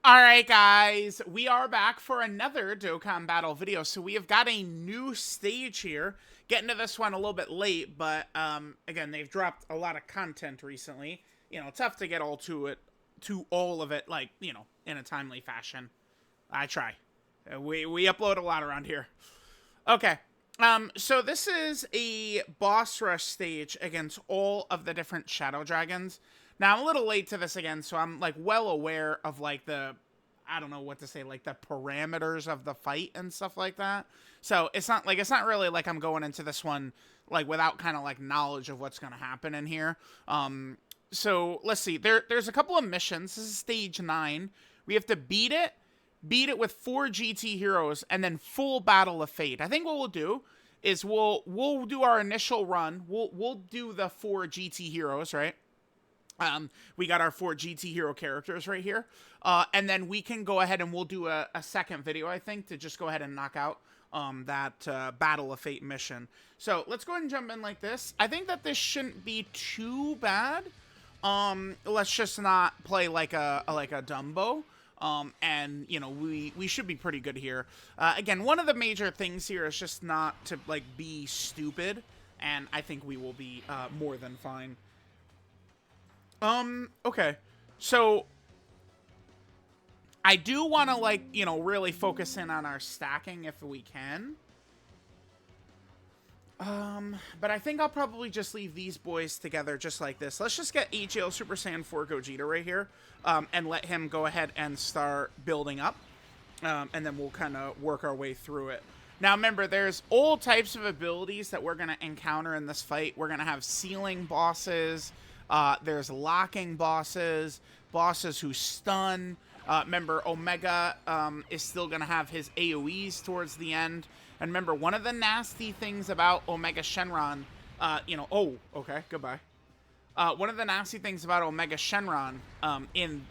Alright guys, we are back for another Dokkan Battle video. So we have got a new stage here. Getting to this one a little bit late, but again, they've dropped a lot of content recently. You know, tough to get all all of it, like, you know, in a timely fashion. I try. We upload a lot around here. Okay. So this is a boss rush stage against all of the different Shadow Dragons. Now, I'm a little late to this again, so I'm, like, well aware of, like, I don't know what to say, like, the parameters of the fight and stuff like that. So, it's not really like I'm going into this one, like, without kind of, like, knowledge of what's going to happen in here. So, let's see. There's a couple of missions. This is stage 9. We have to beat it with 4 GT heroes, and then full Battle of Fate. I think what we'll do is we'll do our initial run. We'll do the 4 GT heroes, right? We got our 4 GT hero characters right here. And then we can go ahead and we'll do a second video, I think, to just go ahead and knock out that Battle of Fate mission. So let's go ahead and jump in like this. I think that this shouldn't be too bad. Let's just not play like a Dumbo. And, you know, we should be pretty good here. Again, one of the major things here is just not to, like, be stupid. And I think we will be more than fine. Okay. So, I do want to, like, you know, really focus in on our stacking if we can. But I think I'll probably just leave these boys together just like this. Let's just get AGL Super Saiyan 4 Gogeta right here, and let him go ahead and start building up. And then we'll kind of work our way through it. Now, remember, there's all types of abilities that we're going to encounter in this fight. We're going to have ceiling bosses. There's locking bosses, bosses who stun. Remember, Omega is still going to have his AoEs towards the end. And remember, one of the nasty things about Omega Shenron, you know, oh, okay, goodbye. One of the nasty things about Omega Shenron in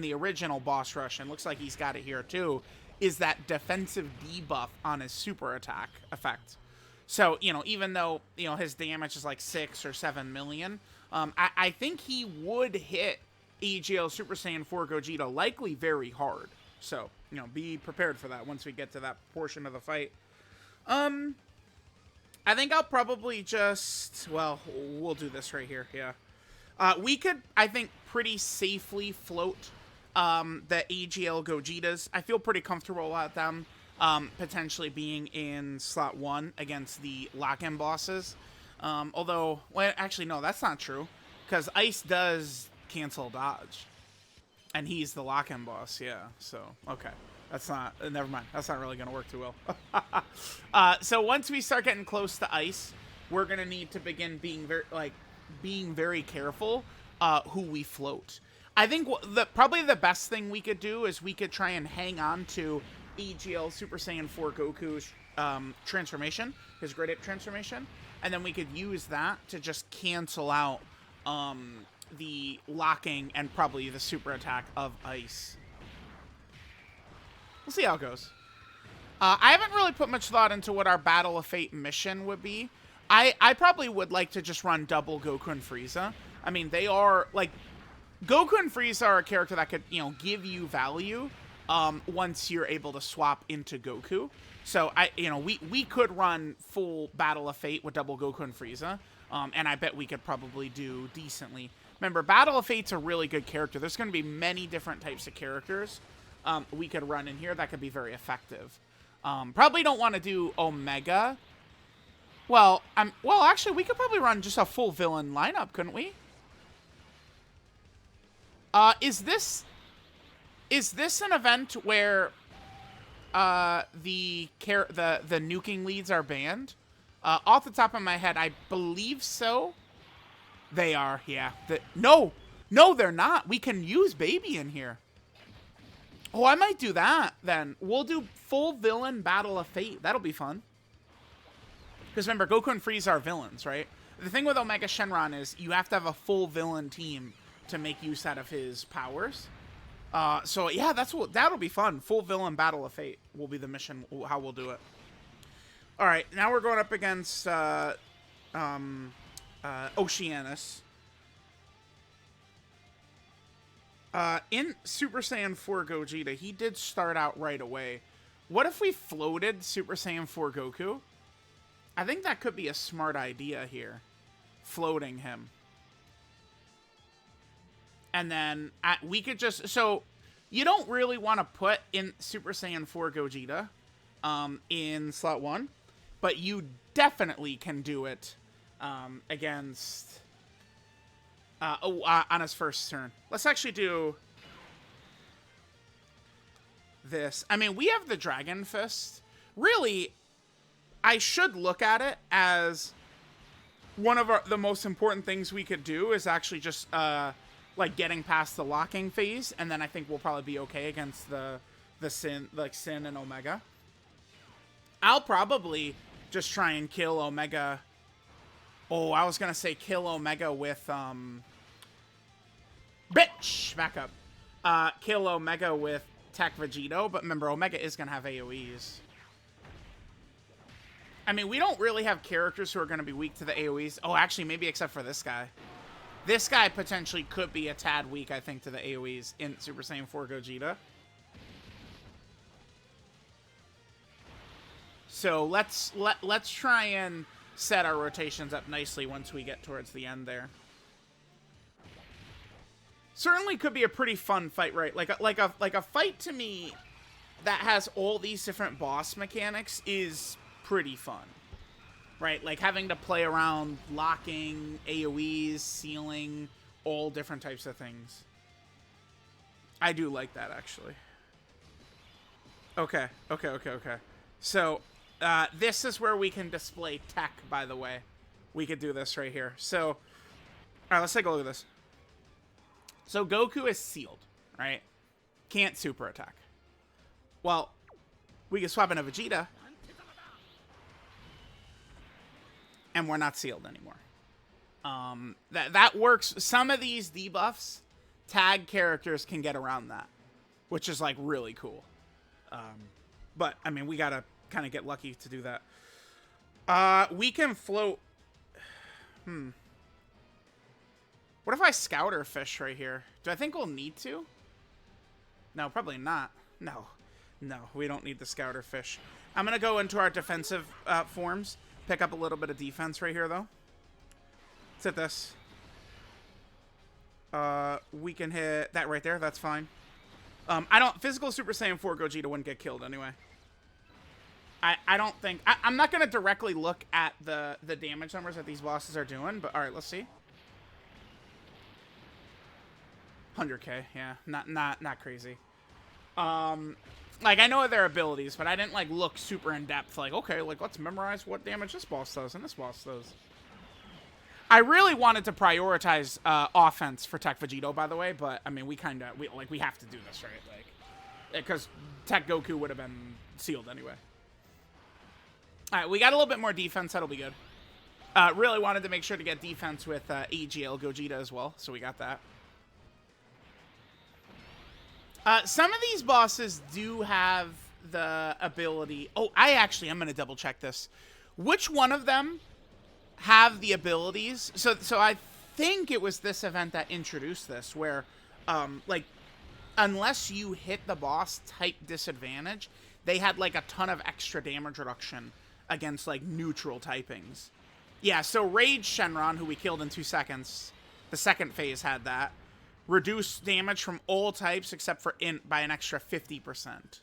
the original boss rush, and looks like he's got it here too, is that defensive debuff on his super attack effect. So, you know, even though, you know, his damage is like 6 or 7 million, I think he would hit AGL Super Saiyan 4 Gogeta likely very hard. So, you know, be prepared for that once we get to that portion of the fight. I think I'll probably just, well, we'll do this right here, yeah. We could, I think, pretty safely float the AGL Gogetas. I feel pretty comfortable at them potentially being in slot 1 against the lock-in bosses. Although, well, actually, no, that's not true. Because Ice does cancel dodge. And he's the lock-in boss, yeah. So, okay. That's not, never mind. That's not really going to work too well. So once we start getting close to Ice, we're going to need to begin being very careful who we float. I think probably the best thing we could do is we could try and hang on to AGL Super Saiyan 4 Goku's transformation, his Great Ape transformation. And then we could use that to just cancel out the locking and probably the super attack of Ice. We'll see how it goes. I haven't really put much thought into what our Battle of Fate mission would be. I probably would like to just run double Goku and Frieza. I mean, they are, like, Goku and Frieza are a character that could, you know, give you value once you're able to swap into Goku. So, we could run full Battle of Fate with double Goku and Frieza, and I bet we could probably do decently. Remember, Battle of Fate's a really good character. There's going to be many different types of characters we could run in here that could be very effective. Probably don't want to do Omega. Well, actually, we could probably run just a full villain lineup, couldn't we? Is this an event where the nuking leads are banned? Off the top of my head, I believe so. They are, yeah. No, they're not. We can use Baby in here. Oh, I might do that, then. We'll do full villain Battle of Fate. That'll be fun. Because remember, Goku and Frieza are villains, right? The thing with Omega Shenron is you have to have a full villain team to make use out of his powers. So, yeah, that'll be fun. Full villain Battle of Fate will be the mission, how we'll do it. All right, now we're going up against Oceanus. In Super Saiyan 4 Gogeta, he did start out right away. What if we floated Super Saiyan 4 Goku? I think that could be a smart idea here. Floating him. And then we could just... So, you don't really want to put in Super Saiyan 4 Gogeta in slot 1. But you definitely can do it against... on his first turn. Let's actually do... this. I mean, we have the Dragon Fist. Really, I should look at it as one of the most important things we could do is actually just like getting past the locking phase, and then I think we'll probably be okay against the Sin, like Sin and Omega. I'll probably just try and kill Omega. Oh, I was gonna say kill Omega with bitch, back up. Kill Omega with Tech Vegito, but remember, Omega is gonna have AoEs. I mean, we don't really have characters who are gonna be weak to the AoEs. Oh, actually, maybe except for this guy. This guy potentially could be a tad weak, I think, to the AoEs in Super Saiyan 4 Gogeta. So let's try and set our rotations up nicely once we get towards the end there. Certainly could be a pretty fun fight, right? Like a fight to me that has all these different boss mechanics is pretty fun. Right? Like having to play around locking, AoEs, sealing, all different types of things. I do like that, actually. Okay. So, this is where we can display tech, by the way. We could do this right here. So, all right, let's take a look at this. So, Goku is sealed, right? Can't super attack. Well, we can swap in a Vegeta. And we're not sealed anymore. That works. Some of these debuffs, tag characters can get around that, which is like really cool. But I mean, we gotta kind of get lucky to do that. We can float. What if I Scouter Fish right here? Do I think we'll need to? No, probably not. No, we don't need the Scouter Fish. I'm gonna go into our defensive forms. Pick up a little bit of defense right here, though. Let's hit this. We can hit that right there. That's fine. Physical Super Saiyan 4 Gogeta wouldn't get killed anyway. I don't think... I'm not going to directly look at the damage numbers that these bosses are doing, but alright, let's see. 100k, yeah. Not crazy. Like, I know their abilities, but I didn't, like, look super in-depth. Like, okay, like, let's memorize what damage this boss does and this boss does. I really wanted to prioritize offense for Tech Vegito, by the way, but, I mean, we have to do this, right? Like, because Tech Goku would have been sealed anyway. Alright, we got a little bit more defense. That'll be good. Really wanted to make sure to get defense with AGL Gogeta as well, so we got that. Some of these bosses do have the ability... Oh, I'm going to double check this. Which one of them have the abilities? So I think it was this event that introduced this, where, like, unless you hit the boss type disadvantage, they had, like, a ton of extra damage reduction against, like, neutral typings. Yeah, so Rage Shenron, who we killed in 2 seconds, the second phase had that. Reduce damage from all types except for Int by an extra 50%.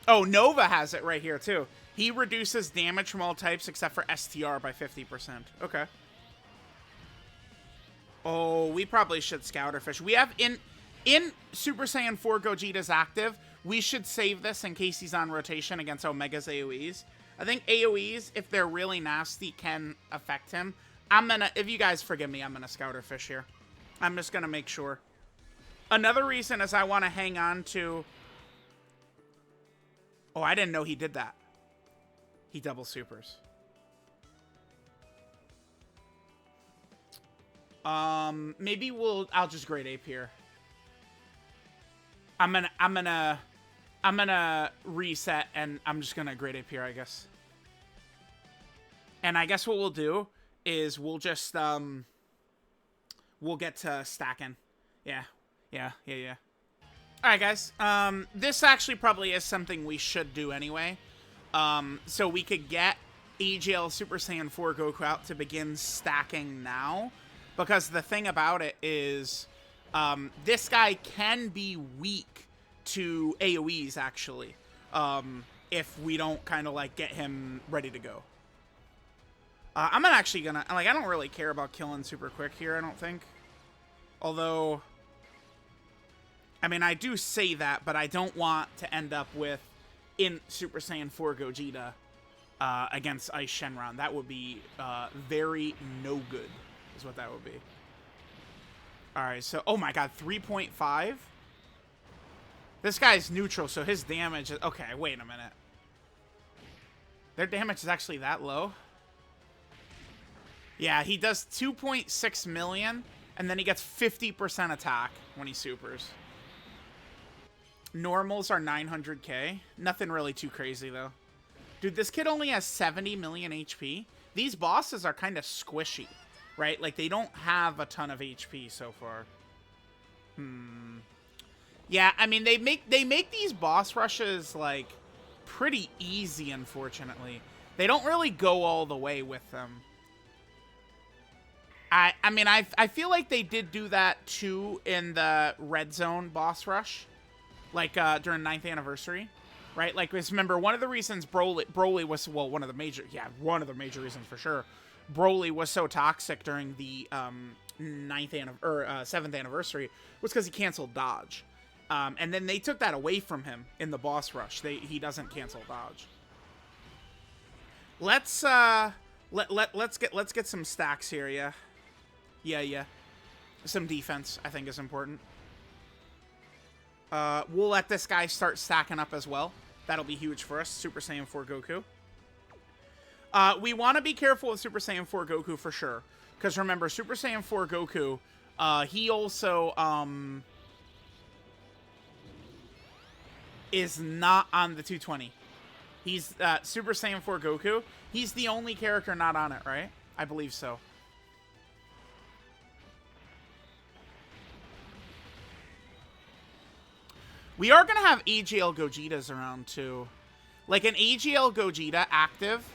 Oh, Nova has it right here, too. He reduces damage from all types except for STR by 50%. Okay. Oh, we probably should Scouter Fish. We have in Super Saiyan 4 Gogeta's active, we should save this in case he's on rotation against Omega's AoEs. I think AoEs, if they're really nasty, can affect him. If you guys forgive me, I'm gonna Scouter Fish here. I'm just gonna make sure. Another reason is I want to hang on to... Oh, I didn't know he did that. He double supers. Maybe I'll just grade ape here. I'm gonna reset and I'm just gonna grade ape here, I guess. And I guess what we'll do is we'll just we'll get to stacking. Yeah. Alright, guys. This actually probably is something we should do anyway. So we could get AGL Super Saiyan 4 Goku out to begin stacking now. Because the thing about it is, this guy can be weak to AoEs, actually. If we don't kind of, like, get him ready to go. I'm not actually gonna, like, I don't really care about killing super quick here, I don't think. Although, I mean, I do say that, but I don't want to end up with Super Saiyan 4 Gogeta against Ice Shenron. That would be very no good, is what that would be. Alright, so, oh my god, 3.5? This guy's neutral, so his damage is, okay, wait a minute. Their damage is actually that low? Yeah, he does 2.6 million, and then he gets 50% attack when he supers. Normals are 900k. Nothing really too crazy, though. Dude, this kid only has 70 million HP. These bosses are kind of squishy, right? Like, they don't have a ton of HP so far. Yeah, I mean, they make these boss rushes, like, pretty easy, unfortunately. They don't really go all the way with them. I mean, I feel like they did do that, too, in the Red Zone boss rush. Like, during 9th anniversary, right? Like, remember, one of the reasons Broly was, well, one of the major reasons for sure, Broly was so toxic during the 7th anniversary was because he canceled dodge. And then they took that away from him in the boss rush. He doesn't cancel dodge. Let's get some stacks here, yeah. Yeah. Some defense, I think, is important. We'll let this guy start stacking up as well. That'll be huge for us. Super Saiyan 4 Goku. We want to be careful with Super Saiyan 4 Goku for sure. Because remember, Super Saiyan 4 Goku, he also is not on the 220. He's Super Saiyan 4 Goku. He's the only character not on it, right? I believe so. We are going to have AGL Gogetas around, too. Like, an AGL Gogeta active,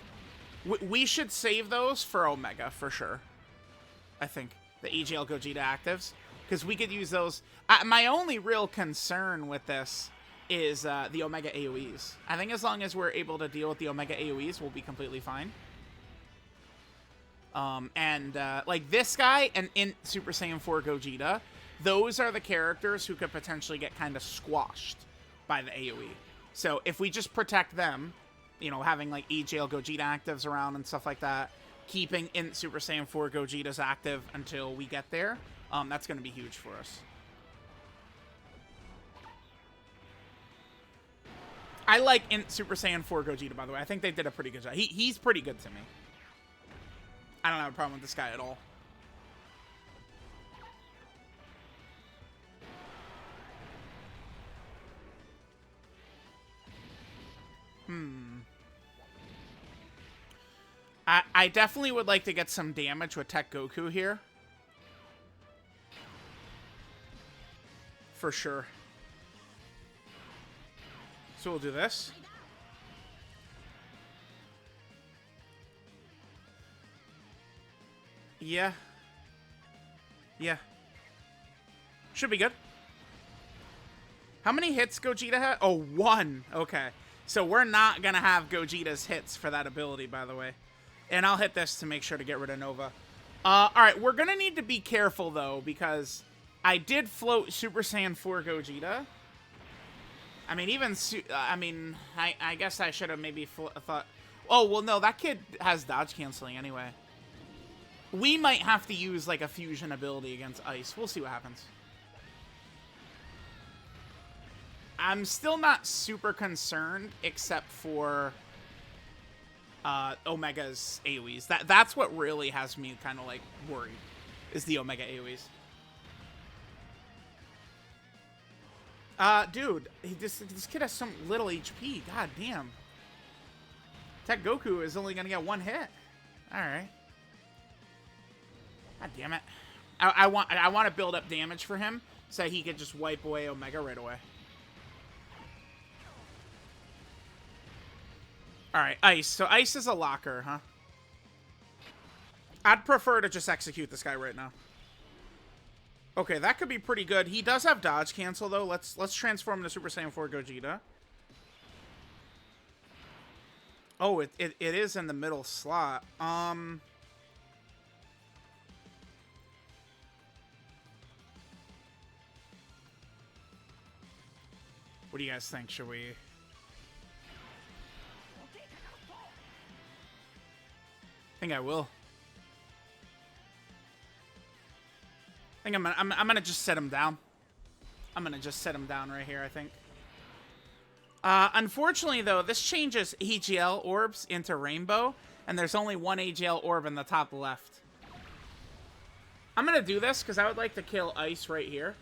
we should save those for Omega, for sure. I think. The AGL Gogeta actives. Because we could use those. My only real concern with this is the Omega AoEs. I think as long as we're able to deal with the Omega AoEs, we'll be completely fine. Like, this guy and in Super Saiyan 4 Gogeta, those are the characters who could potentially get kind of squashed by the AoE. So if we just protect them, you know, having like AGL Gogeta actives around and stuff like that, keeping in Super Saiyan 4 Gogetas active until we get there, that's going to be huge for us. I like in Super Saiyan 4 Gogeta, by the way. I think they did a pretty good job. He's pretty good to me. I don't have a problem with this guy at all. I definitely would like to get some damage with Tech Goku here. For sure. So we'll do this. Yeah. Should be good. How many hits Gogeta had? Oh, 1. Okay. So we're not going to have Gogeta's hits for that ability, by the way. And I'll hit this to make sure to get rid of Nova. Alright, we're going to need to be careful, though, because I did float Super Saiyan 4 Gogeta. I mean, even... I guess I should have maybe thought... Oh, well, no, that kid has dodge canceling anyway. We might have to use, like, a fusion ability against Ice. We'll see what happens. I'm still not super concerned, except for Omega's AoEs. That's what really has me kind of, like, worried, is the Omega AoEs. Dude, this kid has some little HP. God damn. Tech Goku is only gonna get 1 hit. Alright. God damn it. I want to build up damage for him so he could just wipe away Omega right away. Alright, Ice. So Ice is a locker, huh? I'd prefer to just execute this guy right now. Okay, that could be pretty good. He does have dodge cancel, though. Let's transform into Super Saiyan 4 Gogeta. Oh, it is in the middle slot. What do you guys think? Should we... I think I will. I think I'm gonna just set him down. I'm gonna just set him down right here, I think. Unfortunately, though, this changes AGL orbs into rainbow, and there's only one AGL orb in the top left. I'm gonna do this because I would like to kill Ice right here.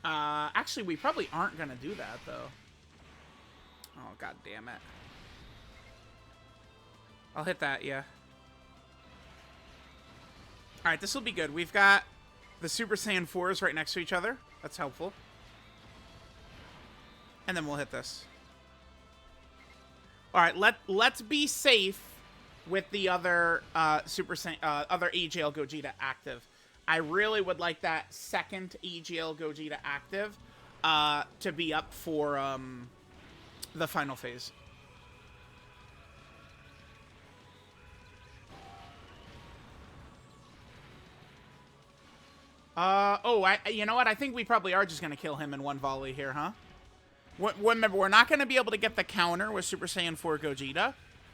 Actually, we probably aren't gonna do that, though. Oh, god damn it. I'll hit that, yeah. Alright, this will be good. We've got the Super Saiyan 4s right next to each other. That's helpful. And then we'll hit this. Alright, let's be safe with the other Super Saiyan, other AGL Gogeta active. I really would like that second AGL Gogeta active to be up for the final phase. You know what? I think we probably are just going to kill him in one volley here, huh? Remember, we're not going to be able to get the counter with Super Saiyan 4 Gogeta,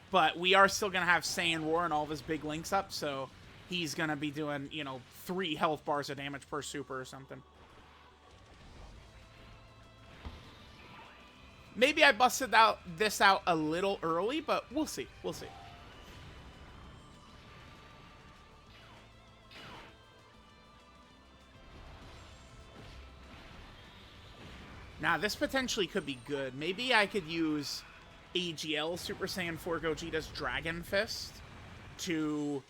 but we are still going to have Saiyan Roar and all of his big links up, so he's going to be doing, you know, 3 health bars of damage per super or something. Maybe I busted this out a little early, but we'll see. We'll see. Now, this potentially could be good. Maybe I could use AGL Super Saiyan 4 Gogeta's Dragon Fist to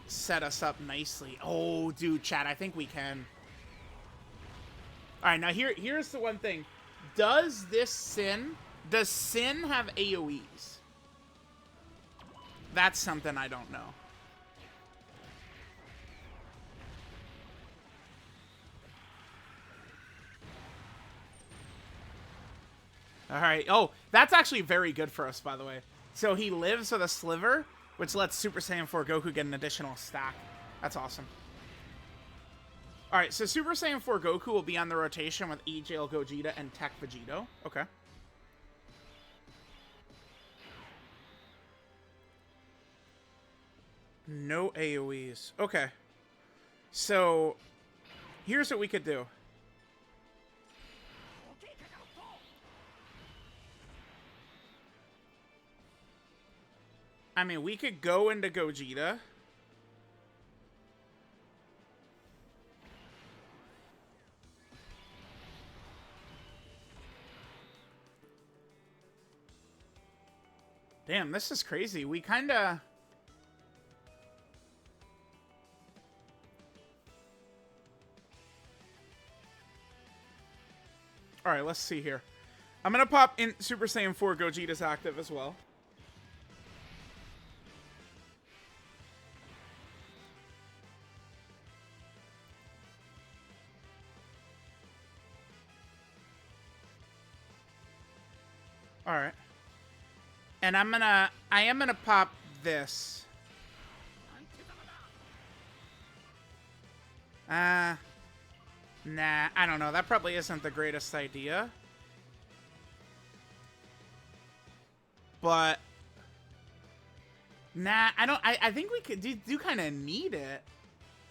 set us up nicely. Oh, dude, chat, I think we can. All right, now here's the one thing. Does Sin have AoEs? That's something I don't know. All right. Oh, that's actually very good for us, by the way. So he lives with a sliver, which lets Super Saiyan 4 Goku get an additional stack. That's awesome. All right, so Super Saiyan 4 Goku will be on the rotation with AGL Gogeta and Tech Vegito. Okay. No AoEs. Okay. So here's what we could do. I mean, we could go into Gogeta. Damn, this is crazy. We kind of... Alright, let's see here. I'm going to pop in Super Saiyan 4 Gogeta's active as well. Alright. And I am gonna pop this. Nah, I don't know. That probably isn't the greatest idea. But nah, I think we could do kind of need it.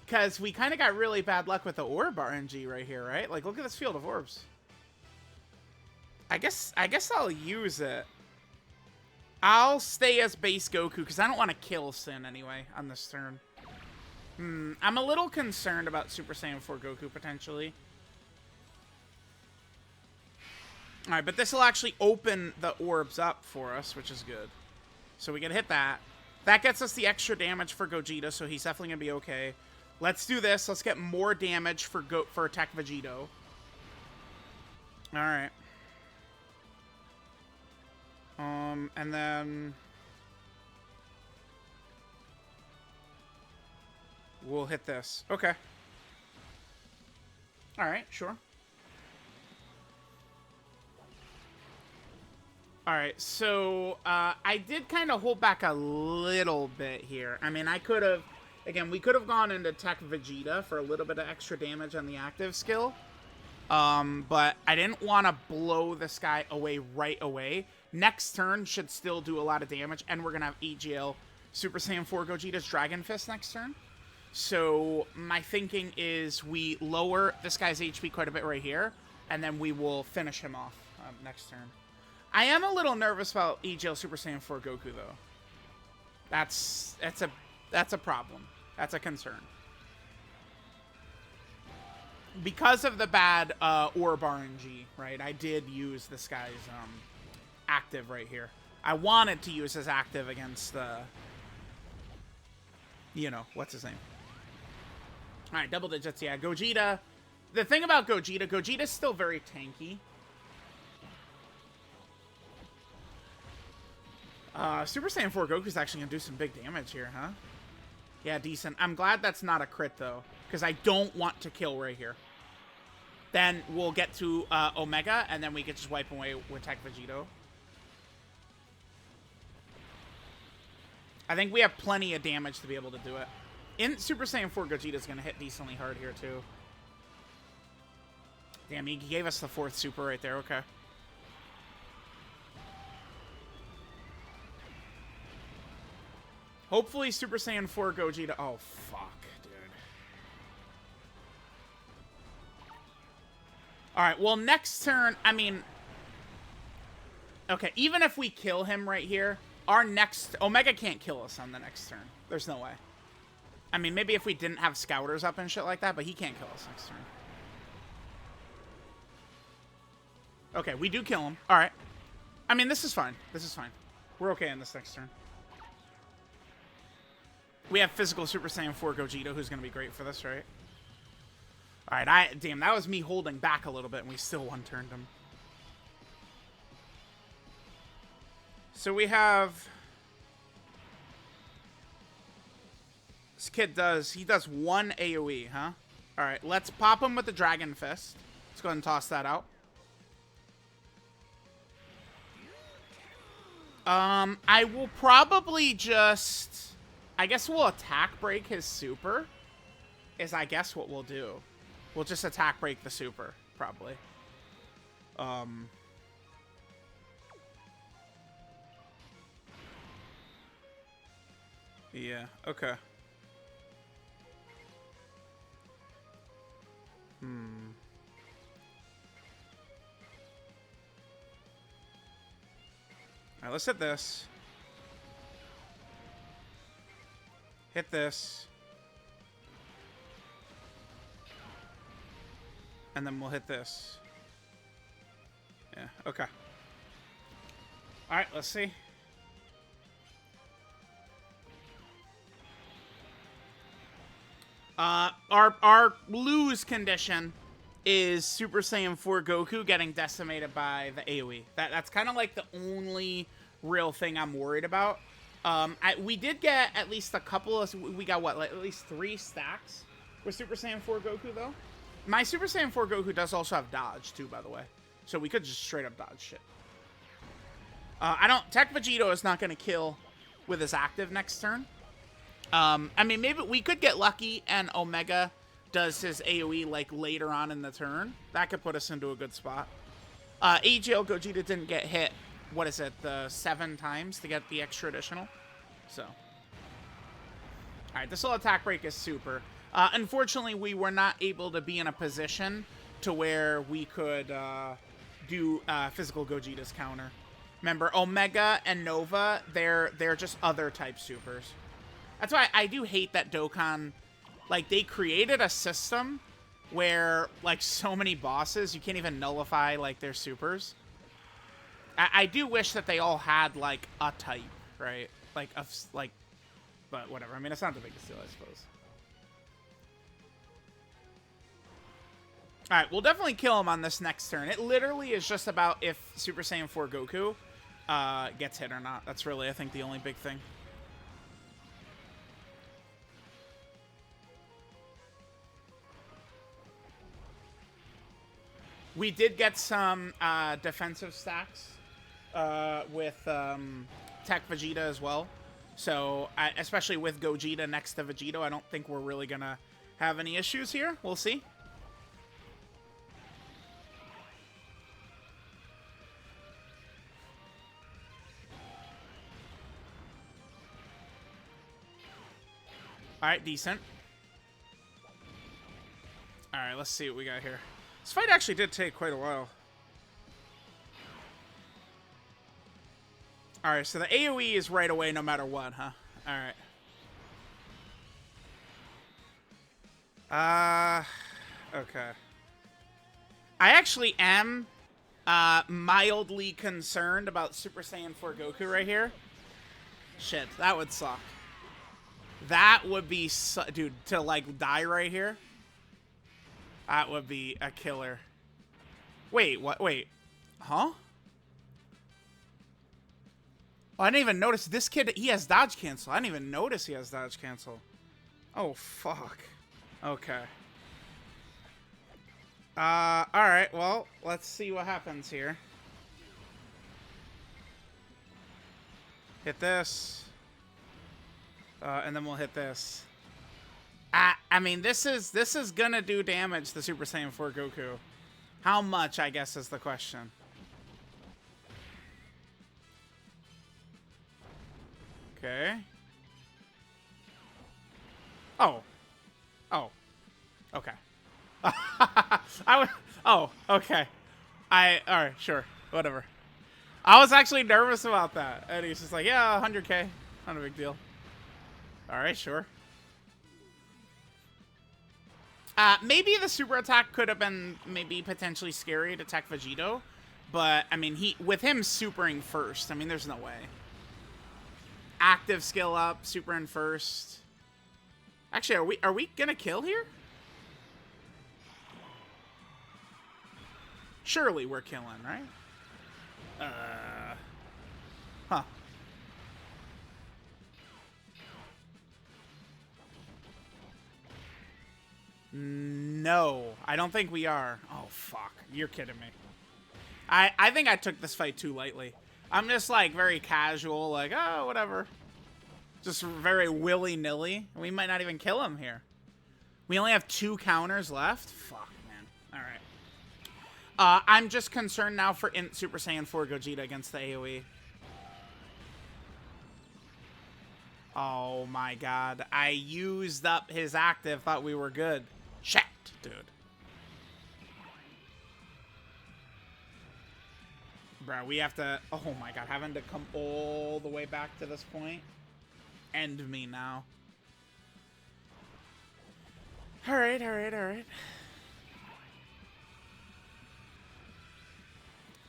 Because we kind of got really bad luck with the orb RNG right here, right? Like, look at this field of orbs. I guess I'll use it. I'll stay as base Goku because I don't want to kill Sin anyway on this turn. I'm a little concerned about Super Saiyan 4 Goku potentially. All right, but this will actually open the orbs up for us, which is good. So we can hit that. That gets us the extra damage for Gogeta, so he's definitely going to be okay. Let's do this. Let's get more damage for Tech Vegito. Alright. And then... we'll hit this. Okay. Alright, sure. Alright, so I did kind of hold back a little bit here. I mean, I could have... Again, we could have gone into Tech Vegeta for a little bit of extra damage on the active skill. But I didn't want to blow this guy away right away. Next turn should still do a lot of damage, and we're going to have EGL Super Saiyan 4 Gogeta's Dragon Fist next turn. So my thinking is we lower this guy's HP quite a bit right here, and then we will finish him off next turn. I am a little nervous about EGL Super Saiyan 4 Goku, though. That's a problem. That's a concern. Because of the bad Orb RNG, right? I did use this guy's active right here. I wanted to use his active against the... you know, what's his name? Alright, double digits, yeah. Gogeta. The thing about Gogeta's still very tanky. Super Saiyan 4 Goku's actually going to do some big damage here, huh? Yeah, decent. I'm glad that's not a crit, though, because I don't want to kill right here. Then we'll get to Omega, and then we can just wipe away with Tech Vegito. I think we have plenty of damage to be able to do it. In Super Saiyan 4, Gogeta's going to hit decently hard here, too. Damn, he gave us the 4th super right there. Okay. Hopefully Super Saiyan 4 Gogeta... oh, fuck, dude. Alright, well, next turn... I mean... okay, even if we kill him right here, our next... Omega can't kill us on the next turn. There's no way. I mean, maybe if we didn't have Scouters up and shit like that, but he can't kill us next turn. Okay, we do kill him. Alright. I mean, this is fine. This is fine. We're okay in this next turn. We have physical Super Saiyan 4 Gogeta, who's going to be great for this, right? Alright, damn, that was me holding back a little bit, and we still one-turned him. So we have... this kid does... he does 1 AoE, huh? Alright, let's pop him with the Dragon Fist. Let's go ahead and toss that out. I will probably just... I guess we'll attack break his super, is I guess what we'll do. We'll just attack break the super, probably. Yeah, okay. Alright, let's hit this. Hit this. And then we'll hit this. Yeah, okay. Alright, let's see. Our lose condition is Super Saiyan 4 Goku getting decimated by the AoE. That's kind of like the only real thing I'm worried about. We did get at least a couple of... we got, what, like at least 3 stacks with Super Saiyan 4 Goku, though? My Super Saiyan 4 Goku does also have dodge, too, by the way. So we could just straight up dodge shit. Tech Vegito is not going to kill with his active next turn. I mean, maybe we could get lucky and Omega does his AoE, like, later on in the turn. That could put us into a good spot. AGL Gogeta didn't get hit, what is it, the 7 times to get the extra additional. So. Alright, this little attack break is super. Unfortunately, we were not able to be in a position to where we could do physical Gogeta's counter. Remember, Omega and Nova, they're just other type supers. That's why I do hate that Dokkan, like, they created a system where, like, so many bosses, you can't even nullify, like, their supers. I do wish that they all had, like, a type, right? Like, But whatever. I mean, it's not the biggest deal, I suppose. Alright, we'll definitely kill him on this next turn. It literally is just about if Super Saiyan 4 Goku gets hit or not. That's really, I think, the only big thing. We did get some defensive stacks with Tech Vegeta as well. So, especially with Gogeta next to Vegito, I don't think we're really going to have any issues here. We'll see. Alright, decent. Alright, let's see what we got here. This fight actually did take quite a while. Alright, so the AoE is right away no matter what, huh? Alright. Okay. I actually am mildly concerned about Super Saiyan 4 Goku right here. Shit, that would suck. That would be, dude, to like die right here. That would be a killer. Wait, what? Wait. Huh? Oh, I didn't even notice this kid. He has dodge cancel. I didn't even notice he has dodge cancel. Oh, fuck. Okay. Alright, well, let's see what happens here. Hit this. And then we'll hit this. I mean, this is gonna do damage to Super Saiyan 4 Goku. How much, I guess, is the question. Okay. Oh. Oh. Okay. Oh, okay. Alright, sure. Whatever. I was actually nervous about that. And he's just like, yeah, 100k. Not a big deal. Alright, sure. Maybe the super attack could have been maybe potentially scary to Tech Vegito. But, I mean, with him supering first, I mean, there's no way. Active skill up, super in first. Actually, are we gonna kill here? Surely we're killing, right? Huh. No, I don't think we are. Oh, fuck. You're kidding me. I think I took this fight too lightly. I'm just, like, very casual, like, oh, whatever. Just very willy-nilly. We might not even kill him here. We only have 2 counters left? Fuck, man. Alright. I'm just concerned now for Super Saiyan 4 Gogeta against the AoE. Oh, my God. I used up his active, thought we were good. Shit, dude. Bro, we have to... Oh, my God. Having to come all the way back to this point. End me now. Alright, alright, alright.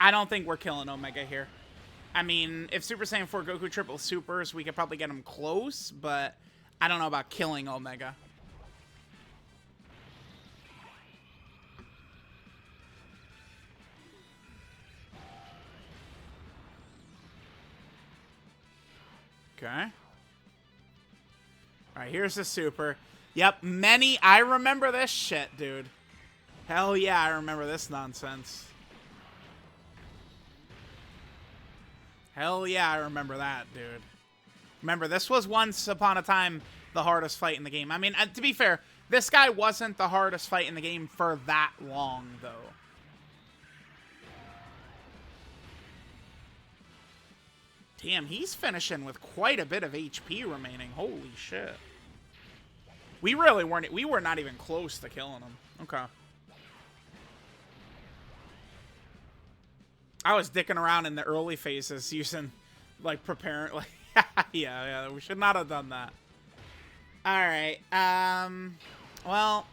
I don't think we're killing Omega here. I mean, if Super Saiyan 4 Goku triple supers, we could probably get him close, but I don't know about killing Omega. Okay. Alright, here's the super. Yep, I remember this shit, dude. Hell yeah, I remember this nonsense. Hell yeah, I remember that, dude. Remember, this was once upon a time the hardest fight in the game. I mean, to be fair, this guy wasn't the hardest fight in the game for that long, though. Damn, he's finishing with quite a bit of HP remaining. Holy shit. We really weren't... We were not even close to killing him. Okay. I was dicking around in the early phases using, like, preparing... Like, yeah, we should not have done that. Alright, well...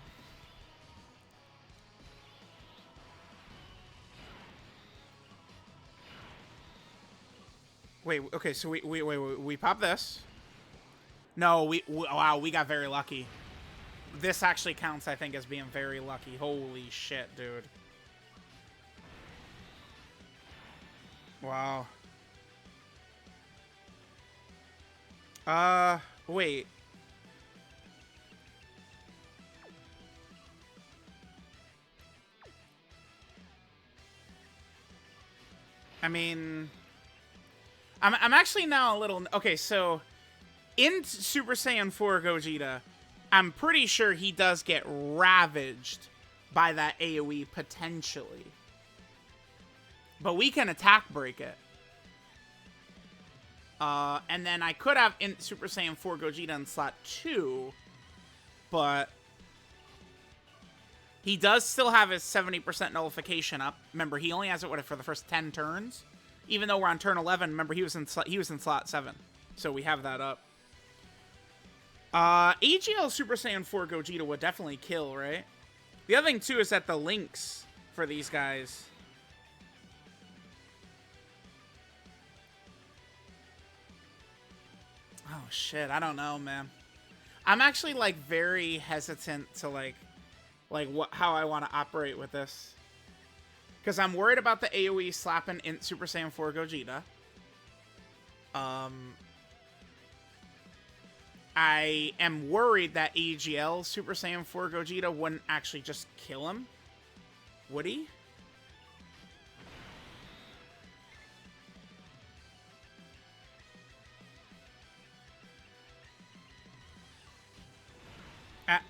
Wait, okay, so we pop this. No, wow, we got very lucky. This actually counts, I think, as being very lucky. Holy shit, dude. Wow. Wait. I mean, I'm actually now a little... Okay, so in Super Saiyan 4 Gogeta, I'm pretty sure he does get ravaged by that AoE potentially. But we can attack break it. And then I could have in Super Saiyan 4 Gogeta in slot 2, but he does still have his 70% nullification up. Remember, he only has it for the first 10 turns. Even though we're on turn 11, remember he was in slot 7, so we have that up. AGL Super Saiyan 4 Gogeta would definitely kill, right? The other thing too is that the links for these guys. Oh shit, I don't know, man. I'm actually like very hesitant to like how I want to operate with this. Because I'm worried about the AoE slapping in Super Saiyan 4 Gogeta. I am worried that AGL Super Saiyan 4 Gogeta wouldn't actually just kill him. Would he?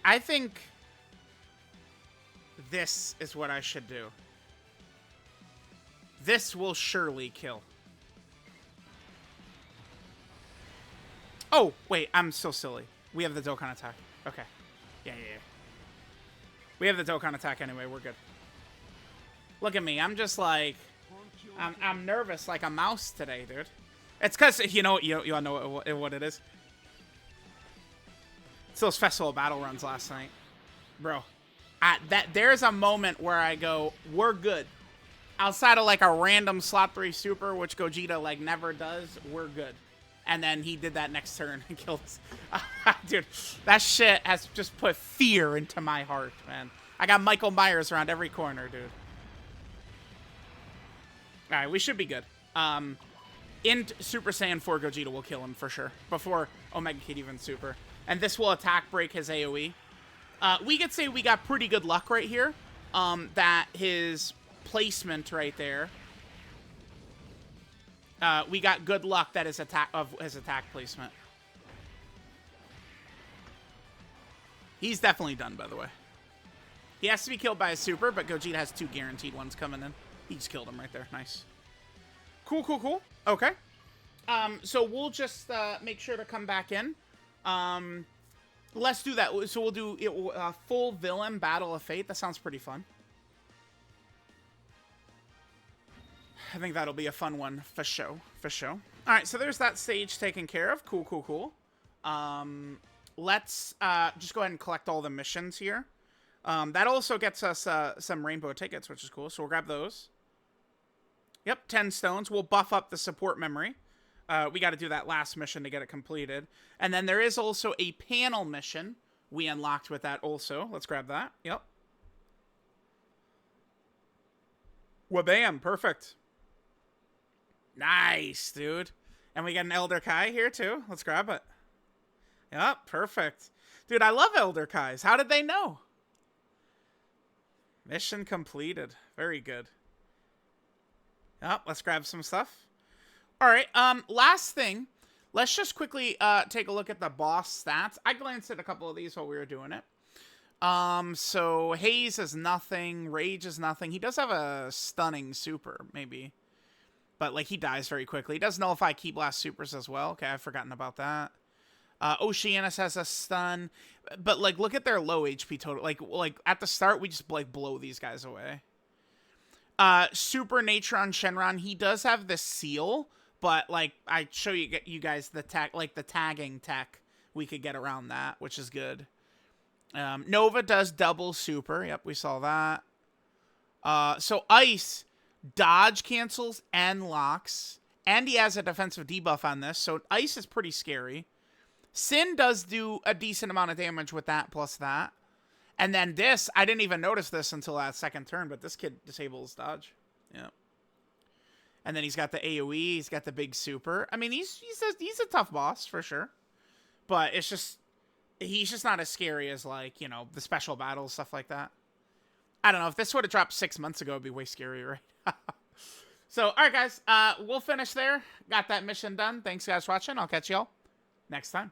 I think this is what I should do. This will surely kill. Oh, wait, I'm so silly. We have the Dokkan attack. Okay. Yeah. We have the Dokkan attack anyway. We're good. Look at me. I'm just like... I'm nervous like a mouse today, dude. It's because, you know what it is? It's those festival battle runs last night. Bro. There's a moment where I go, we're good. Outside of like a random slot 3 super, which Gogeta like never does, we're good. And then he did that next turn and killed us. Dude, that shit has just put fear into my heart, man. I got Michael Myers around every corner, dude. Alright, we should be good. In Super Saiyan 4 Gogeta will kill him for sure. Before Omega Kid even super. And this will attack break his AoE. We could say we got pretty good luck right here. That his placement right there. We got good luck that his attack placement. He's definitely done, by the way. He has to be killed by a super, but Gogeta has 2 guaranteed ones coming in. He just killed him right there. Nice. Cool. Okay. So we'll just make sure to come back in. Let's do that. So we'll do full villain Battle of Fate. That sounds pretty fun. I think that'll be a fun one for show. All right, so there's that stage taken care of. Cool. Let's just go ahead and collect all the missions here. That also gets us some rainbow tickets, which is cool. So we'll grab those. Yep, 10 stones. We'll buff up the support memory. We got to do that last mission to get it completed. And then there is also a panel mission we unlocked with that also. Let's grab that. Yep. Wabam, perfect. Nice, dude. And we got an Elder Kai here, too. Let's grab it. Yep, perfect. Dude, I love Elder Kais. How did they know? Mission completed. Very good. Yep, let's grab some stuff. All right, last thing. Let's just quickly take a look at the boss stats. I glanced at a couple of these while we were doing it. So Haze is nothing. Rage is nothing. He does have a stunning super, maybe. But, like, he dies very quickly. He does nullify Key Blast supers as well. Okay, I've forgotten about that. Oceanus has a stun. But, like, look at their low HP total. Like at the start, we just, like, blow these guys away. Super Natron Shenron, he does have the seal. But, like, I show you guys the tag, like, the tagging tech. We could get around that, which is good. Nova does double super. Yep, we saw that. So Ice... dodge cancels and locks, and he has a defensive debuff on this, so Ice is pretty scary. Sin does do a decent amount of damage with that plus that. And then this, I didn't even notice this until that second turn, but this kid disables dodge. Yeah. And then he's got the AoE, he's got the big super. I mean, he's a tough boss for sure. But it's just, he's just not as scary as, like, you know, the special battles, stuff like that. I don't know, if this would have dropped 6 months ago, it'd be way scarier, right? So, alright guys, we'll finish there. Got that mission done. Thanks guys for watching. I'll catch y'all next time.